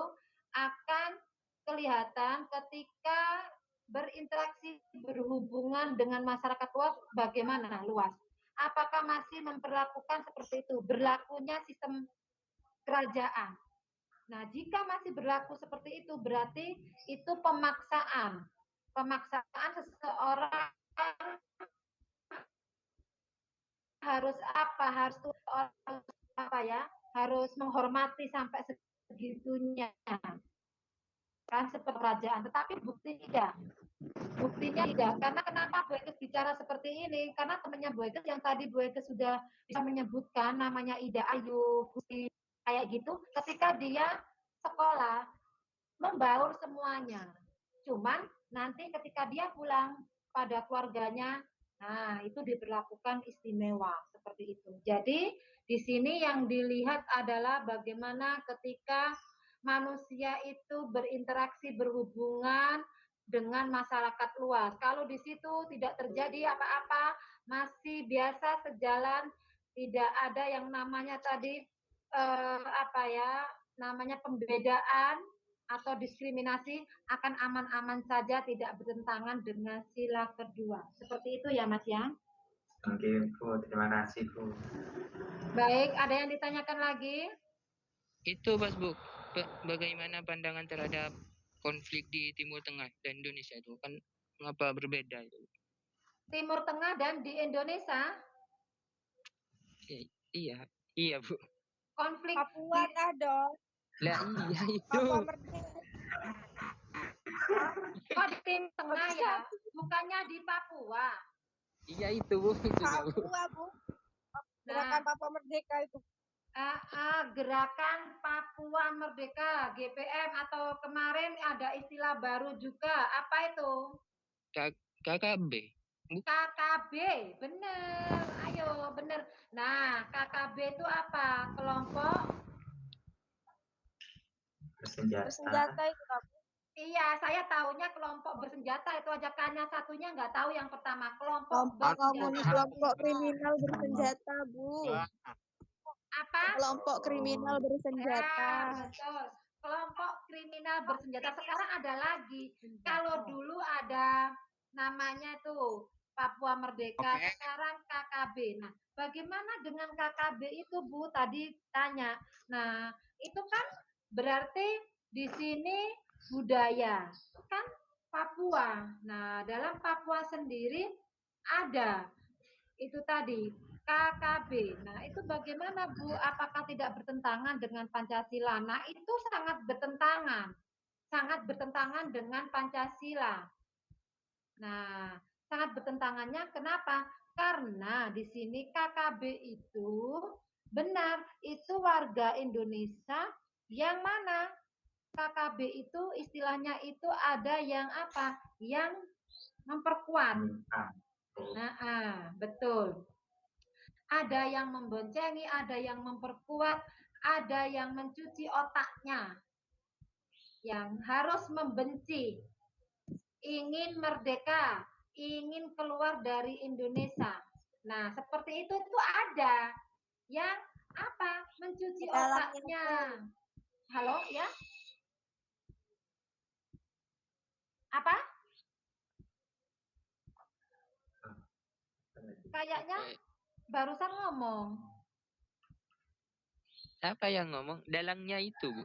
akan kelihatan ketika berinteraksi berhubungan dengan masyarakat luas bagaimana luas. Apakah masih memperlakukan seperti itu? Berlakunya sistem kerajaan. Nah, jika masih berlaku seperti itu, berarti itu pemaksaan. Pemaksaan seseorang harus apa? Harus apa ya? Harus menghormati sampai segitunya. Kan seperti kerajaan, tetapi buktinya tidak. Karena kenapa Bu Ekes bicara seperti ini? Karena temannya Bu Ekes yang tadi Bu Ekes sudah bisa menyebutkan namanya Ida Ayu, Gusti kayak gitu, ketika dia sekolah membaur semuanya. Cuman nanti ketika dia pulang pada keluarganya, nah itu diberlakukan istimewa seperti itu. Jadi di sini yang dilihat adalah bagaimana ketika manusia itu berinteraksi berhubungan dengan masyarakat luas. Kalau di situ tidak terjadi apa-apa, masih biasa sejalan, tidak ada yang namanya tadi namanya pembedaan atau diskriminasi, akan aman-aman saja, tidak bertentangan dengan sila kedua. Seperti itu ya Mas ya. Oke Bu, terima kasih Bu. Baik, ada yang ditanyakan lagi? Itu Mas Bu, bagaimana pandangan terhadap konflik di Timur Tengah dan Indonesia itu kan mengapa berbeda itu? Timur Tengah dan di Indonesia? Iya Bu. Konflik Papua kah dong? Lah iya itu. Papua Merdeka. Oh, di Timur Tengah ya, bukannya di Papua. Iya itu Bu. Papua Bu. Gerakan Papua Merdeka itu. Gerakan Papua Merdeka, GPM, atau kemarin ada istilah baru juga, apa itu? KKB. KKB, bener, ayo bener. Nah, KKB itu apa? Kelompok bersenjata itu apa? Iya, saya tahunya kelompok bersenjata itu aja, karena satunya nggak tahu yang pertama kelompok komunis, kelompok kriminal bersenjata Bu. Apa? Kelompok kriminal bersenjata. Betul. Kelompok kriminal bersenjata. Sekarang ada lagi. Kalau dulu ada namanya tuh Papua Merdeka, sekarang KKB. Nah, bagaimana dengan KKB itu Bu? Tadi tanya. Nah, itu kan berarti di sini budaya, kan Papua. Nah, dalam Papua sendiri ada itu tadi KKB. Nah, itu bagaimana Bu? Apakah tidak bertentangan dengan Pancasila? Nah, itu sangat bertentangan dengan Pancasila. Nah, sangat bertentangannya kenapa? Karena di sini KKB itu benar, itu warga Indonesia yang mana? KKB itu istilahnya itu ada yang apa? Yang memperkuat. Nah, betul. Ada yang memboncengi, ada yang memperkuat, ada yang mencuci otaknya. Yang harus membenci, ingin merdeka, ingin keluar dari Indonesia. Nah, seperti itu ada yang apa? Mencuci otaknya. Halo, ya? Apa? Kayaknya barusan ngomong. Siapa yang ngomong? Dalangnya itu, Bu.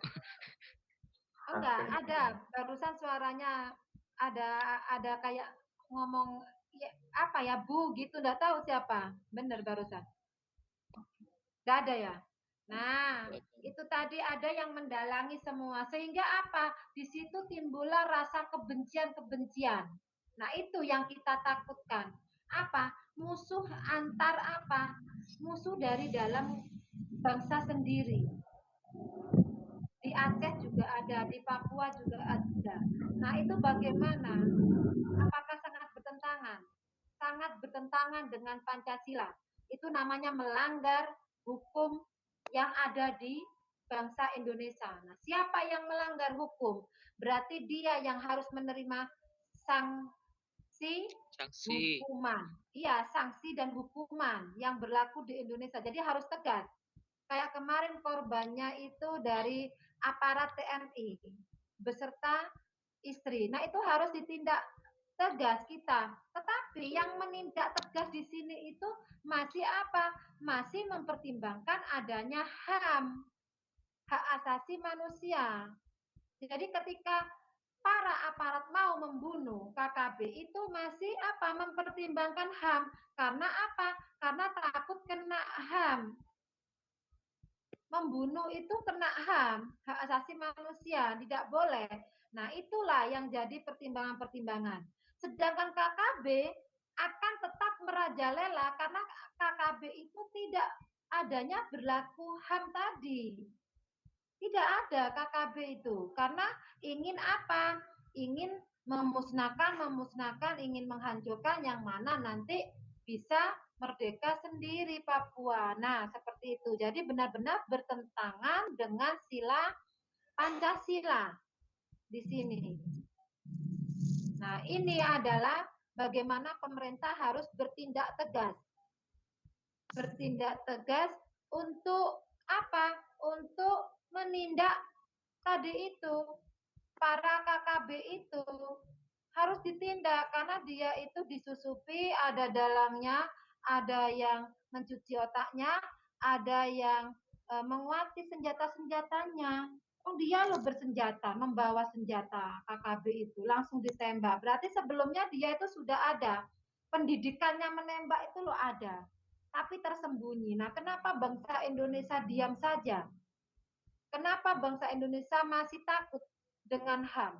Enggak, ada. Barusan suaranya ada kayak ngomong ya, apa ya, Bu gitu, enggak tahu siapa. Bener barusan. Enggak ada ya? Nah, itu tadi ada yang mendalangi semua. Sehingga apa? Di situ timbullah rasa kebencian-kebencian. Nah, itu yang kita takutkan. Apa? Musuh antar apa? Musuh dari dalam bangsa sendiri. Di Aceh juga ada, di Papua juga ada. Nah, itu bagaimana? Apakah sangat bertentangan? Sangat bertentangan dengan Pancasila. Itu namanya melanggar hukum yang ada di bangsa Indonesia. Nah, siapa yang melanggar hukum? Berarti dia yang harus menerima sanksi hukuman. Iya, sanksi dan hukuman yang berlaku di Indonesia. Jadi harus tegas. Kayak kemarin korbannya itu dari aparat TNI beserta istri. Nah, itu harus ditindak tegas kita. Tetapi yang menindak tegas di sini itu masih apa? Masih mempertimbangkan adanya HAM, hak asasi manusia. Jadi ketika para aparat mau membunuh KKB itu masih apa? Mempertimbangkan HAM. Karena apa? Karena takut kena HAM. Membunuh itu kena HAM, hak asasi manusia, tidak boleh. Nah, itulah yang jadi pertimbangan-pertimbangan. Sedangkan KKB akan tetap merajalela karena KKB itu tidak adanya berlaku HAM tadi. Tidak ada KKB itu karena ingin apa? Ingin memusnahkan, ingin menghancurkan yang mana nanti bisa merdeka sendiri Papua. Nah, seperti itu. Jadi benar-benar bertentangan dengan sila Pancasila di sini. Nah, ini adalah bagaimana pemerintah harus bertindak tegas. Bertindak tegas untuk apa? Untuk menindak tadi itu para KKB itu harus ditindak karena dia itu disusupi, ada dalangnya, ada yang mencuci otaknya, ada yang menguasai senjata-senjatanya. Oh, dia loh bersenjata, membawa senjata KKB itu langsung ditembak. Berarti sebelumnya dia itu sudah ada pendidikannya menembak itu loh ada, tapi tersembunyi. Nah, kenapa bangsa Indonesia diam saja? Kenapa bangsa Indonesia masih takut dengan HAM?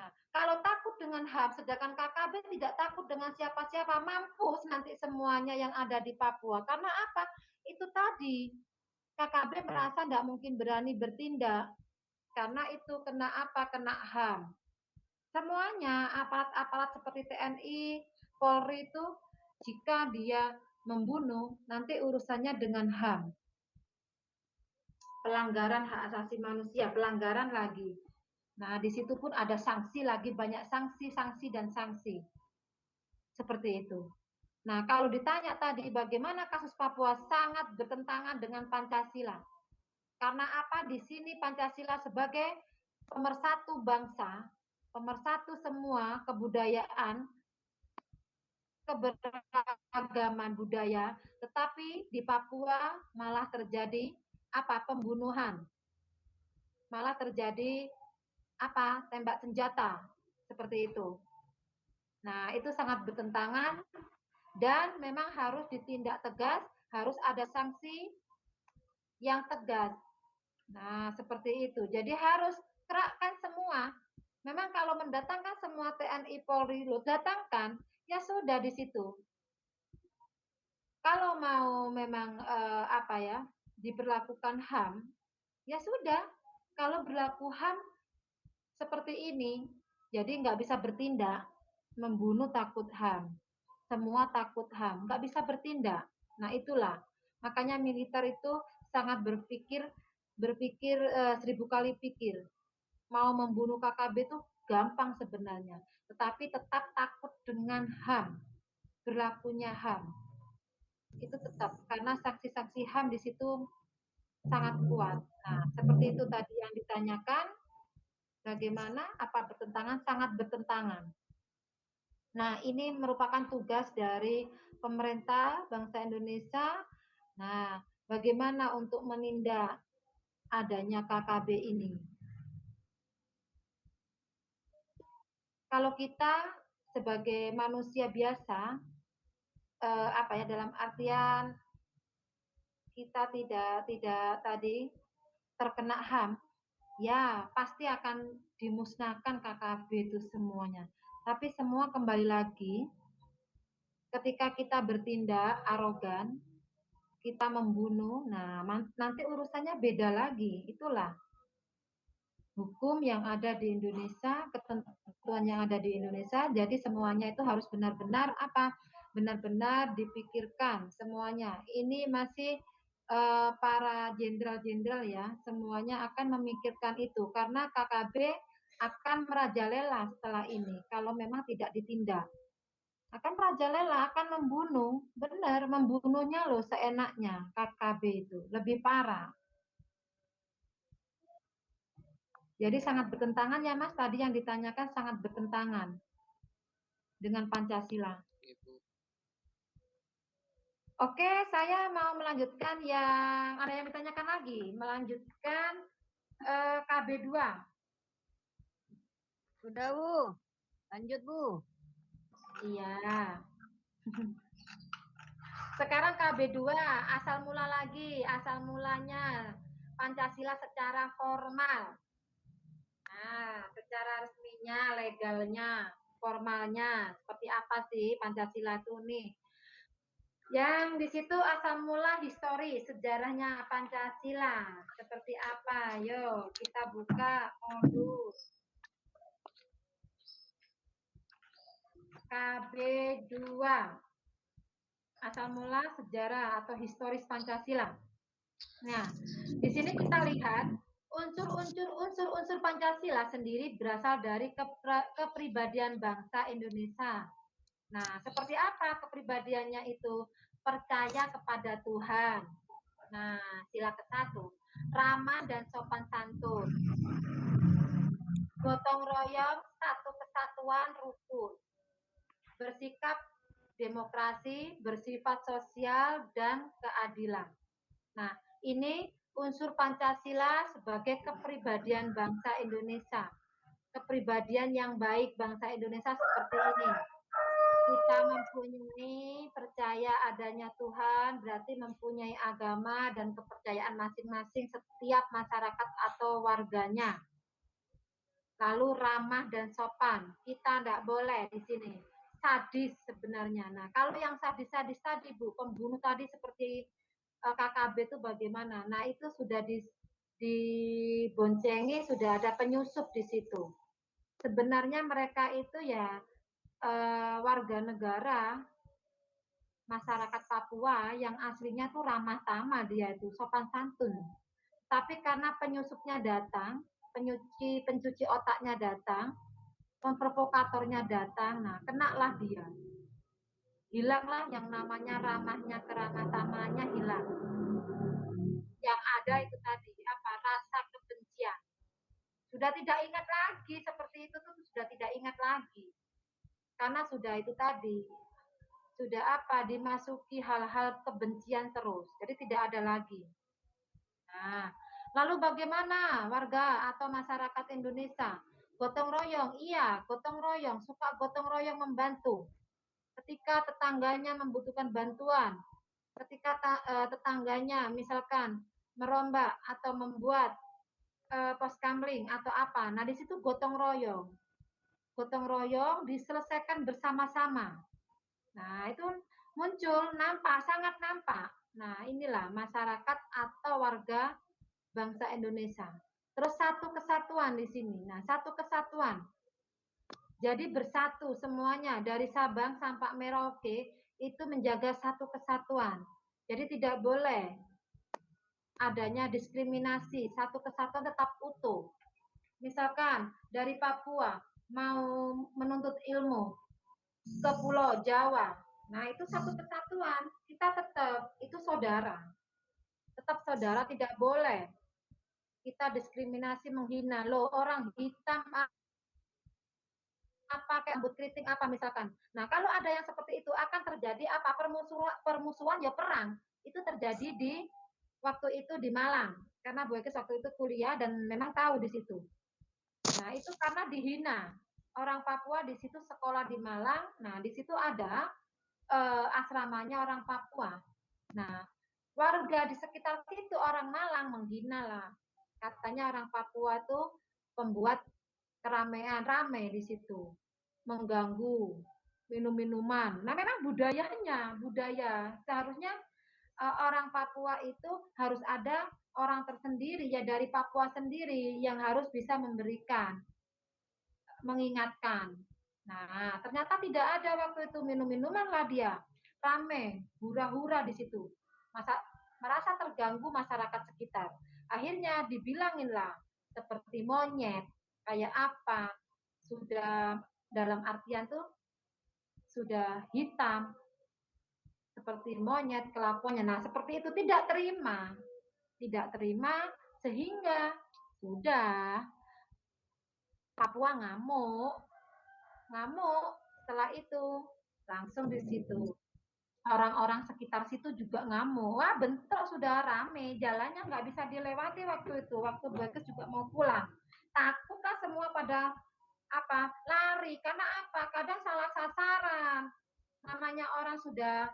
Nah, kalau takut dengan HAM, sedangkan KKB tidak takut dengan siapa-siapa, mampus nanti semuanya yang ada di Papua. Karena apa? Itu tadi, KKB merasa tidak mungkin berani bertindak. Karena itu kena apa? Kena HAM. Semuanya, aparat-aparat seperti TNI, Polri itu, jika dia membunuh, nanti urusannya dengan HAM. Pelanggaran hak asasi manusia, pelanggaran lagi. Nah, di situ pun ada sanksi lagi, banyak sanksi dan sanksi. Seperti itu. Nah, kalau ditanya tadi bagaimana kasus Papua sangat bertentangan dengan Pancasila. Karena apa? Di sini Pancasila sebagai pemersatu bangsa, pemersatu semua kebudayaan, keberagaman budaya, tetapi di Papua malah terjadi apa? Pembunuhan. Malah terjadi tembak senjata seperti itu. Nah, itu sangat bertentangan dan memang harus ditindak tegas, harus ada sanksi yang tegas. Nah, seperti itu. Jadi harus kerahkan semua. Memang kalau mendatangkan semua TNI Polri datangkan, ya sudah di situ. Kalau mau memang diberlakukan HAM, ya sudah. Kalau berlaku HAM seperti ini, jadi nggak bisa bertindak. Membunuh takut HAM. Semua takut HAM, nggak bisa bertindak. Nah itulah. Makanya militer itu sangat berpikir 1000 kali pikir. Mau membunuh KKB itu gampang sebenarnya, tetapi tetap takut dengan HAM, berlakunya HAM. Itu tetap karena saksi-saksi HAM di situ sangat kuat. Nah, seperti itu tadi yang ditanyakan, bagaimana apa bertentangan, sangat bertentangan. Nah, ini merupakan tugas dari pemerintah bangsa Indonesia. Nah, bagaimana untuk menindak adanya KKB ini? Kalau kita sebagai manusia biasa, dalam artian kita tidak tadi terkena HAM, ya pasti akan dimusnahkan KKB itu semuanya. Tapi semua kembali lagi, ketika kita bertindak arogan, kita membunuh, nah nanti urusannya beda lagi. Itulah hukum yang ada di Indonesia, ketentuan yang ada di Indonesia. Jadi semuanya itu harus benar-benar benar-benar dipikirkan semuanya. Ini masih para jenderal-jenderal ya, semuanya akan memikirkan itu karena KKB akan merajalela setelah ini kalau memang tidak ditindak. Akan merajalela, akan membunuh, benar membunuhnya loh seenaknya KKB itu, lebih parah. Jadi sangat bertentangan ya Mas, tadi yang ditanyakan sangat bertentangan dengan Pancasila. Oke, saya mau melanjutkan yang ada yang ditanyakan lagi, melanjutkan KB2. Sudah Bu, lanjut Bu. Iya. Sekarang KB2, asal mula lagi, asal mulanya Pancasila secara formal. Nah, secara resminya, legalnya, formalnya, seperti apa sih Pancasila itu nih? Yang di situ asal mula histori, sejarahnya Pancasila. Seperti apa? Yo, kita buka modul KB2. Asal mula sejarah atau historis Pancasila. Nah, di sini kita lihat unsur Pancasila sendiri berasal dari kepribadian bangsa Indonesia. Nah, seperti apa kepribadiannya itu? Percaya kepada Tuhan. Nah, sila ke-1, ramah dan sopan santun. Gotong royong, satu kesatuan rukun. Bersikap demokrasi, bersifat sosial dan keadilan. Nah, ini unsur Pancasila sebagai kepribadian bangsa Indonesia. Kepribadian yang baik bangsa Indonesia seperti ini. Kita mempunyai percaya adanya Tuhan, berarti mempunyai agama dan kepercayaan masing-masing setiap masyarakat atau warganya. Lalu ramah dan sopan, kita tidak boleh di sini sadis sebenarnya. Nah, kalau yang sadis-sadis tadi Bu, pembunuh tadi seperti KKB itu bagaimana? Nah, itu sudah diboncengi, sudah ada penyusup di situ. Sebenarnya mereka itu ya warga negara masyarakat Papua yang aslinya tuh ramah tamah, dia itu sopan santun. Tapi karena penyusupnya datang, pencuci otaknya datang, provokatornya datang, nah kenalah dia. Hilanglah yang namanya ramahnya, keramah tamahnya hilang. Yang ada itu tadi rasa kebencian. Sudah tidak ingat lagi seperti itu tuh sudah tidak ingat lagi. Karena sudah itu tadi sudah dimasuki hal-hal kebencian terus. Jadi tidak ada lagi. Nah, lalu bagaimana warga atau masyarakat Indonesia? Gotong royong, iya, gotong royong, suka gotong royong membantu. Ketika tetangganya membutuhkan bantuan, ketika tetangganya misalkan merombak atau membuat pos kamling atau apa, nah di situ gotong royong. Gotong royong diselesaikan bersama-sama. Nah, itu muncul, nampak, sangat nampak. Nah, inilah masyarakat atau warga bangsa Indonesia. Terus satu kesatuan di sini. Nah, satu kesatuan. Jadi bersatu semuanya dari Sabang sampai Merauke itu menjaga satu kesatuan. Jadi tidak boleh adanya diskriminasi, satu kesatuan tetap utuh. Misalkan dari Papua mau menuntut ilmu ke Pulau Jawa, nah itu satu kesatuan, kita tetap itu saudara, tetap saudara, tidak boleh kita diskriminasi, menghina. Loh, orang hitam apa, kayak rambut keriting apa misalkan. Nah, kalau ada yang seperti itu akan terjadi apa? Permusuhan ya, perang. Itu terjadi di waktu itu di Malang. Karena Bu Ekes waktu itu kuliah dan memang tahu di situ. Nah, itu karena dihina. Orang Papua di situ sekolah di Malang. Nah, di situ ada asramanya orang Papua. Nah, warga di sekitar situ orang Malang menghina lah. Katanya orang Papua tuh pembuat keramaian, rame di situ, mengganggu minum-minuman. Nah, memang budayanya, budaya seharusnya orang Papua itu harus ada orang tersendiri ya, dari Papua sendiri yang harus bisa memberikan, mengingatkan. Nah, ternyata tidak ada waktu itu, minum-minuman lah dia, rame, hura-hura di situ. Merasa terganggu masyarakat sekitar. Akhirnya dibilangin lah, seperti monyet, kayak apa, sudah dalam artian tuh sudah hitam, seperti monyet kelakuannya. Nah, seperti itu tidak terima sehingga sudah Papua ngamuk. Setelah itu langsung di situ orang-orang sekitar situ juga ngamuk. Wah, bentrok, sudah rame, jalannya nggak bisa dilewati waktu itu. Waktu Bagus juga mau pulang, takut lah semua pada apa, lari. Karena apa? Kadang salah sasaran. Namanya orang sudah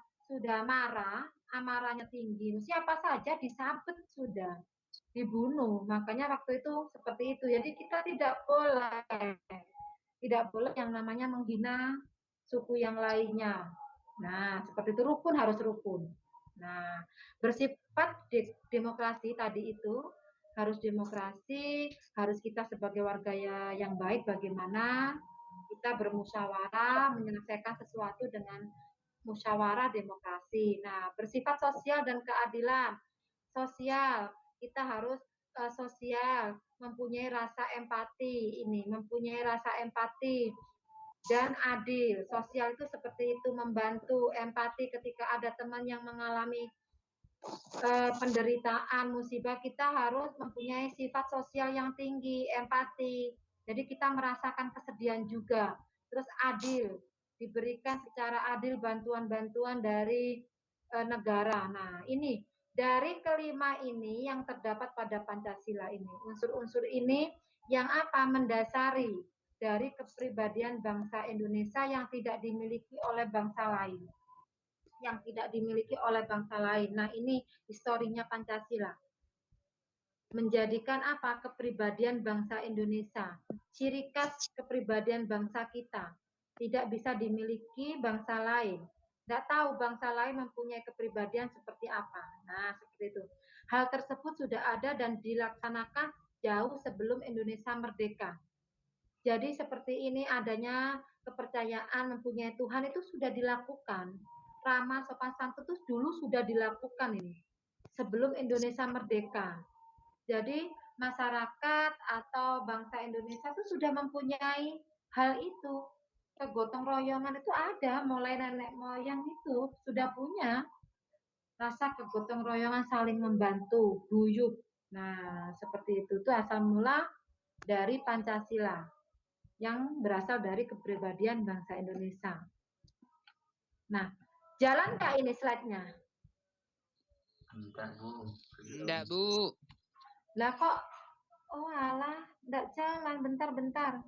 marah, amarahnya tinggi, siapa saja disabet, sudah dibunuh. Makanya waktu itu seperti itu. Jadi kita tidak boleh yang namanya menghina suku yang lainnya. Nah, seperti itu, rukun, harus rukun. Nah, bersifat demokrasi tadi itu, harus demokrasi, harus kita sebagai warga yang baik, bagaimana kita bermusyawarah menyelesaikan sesuatu dengan musyawarah demokrasi. Nah, bersifat sosial dan keadilan. Sosial, kita harus sosial, mempunyai rasa empati, mempunyai rasa empati dan adil. Sosial itu seperti itu, membantu, empati ketika ada teman yang mengalami penderitaan, musibah, kita harus mempunyai sifat sosial yang tinggi, empati. Jadi kita merasakan kesedihan juga. Terus adil, diberikan secara adil bantuan-bantuan dari negara. Nah, ini dari kelima ini yang terdapat pada Pancasila ini. Unsur-unsur ini yang apa? Mendasari dari kepribadian bangsa Indonesia yang tidak dimiliki oleh bangsa lain. Nah, ini historinya Pancasila. Menjadikan apa? Kepribadian bangsa Indonesia. Ciri khas kepribadian bangsa kita. Tidak bisa dimiliki bangsa lain. Tidak tahu bangsa lain mempunyai kepribadian seperti apa. Nah, seperti itu. Hal tersebut sudah ada dan dilaksanakan jauh sebelum Indonesia merdeka. Jadi seperti ini, adanya kepercayaan mempunyai Tuhan itu sudah dilakukan. Ramah sopan santun itu dulu sudah dilakukan ini sebelum Indonesia merdeka. Jadi masyarakat atau bangsa Indonesia itu sudah mempunyai hal itu. Kegotong royongan itu ada, mulai nenek moyang itu sudah punya rasa kegotong royongan, saling membantu, guyup. Nah, seperti itu tuh asal mula dari Pancasila yang berasal dari kepribadian bangsa Indonesia. Nah, jalan nggak ini slide-nya? Enggak, Bu. Lah kok, oh alah, nggak jalan, bentar-bentar.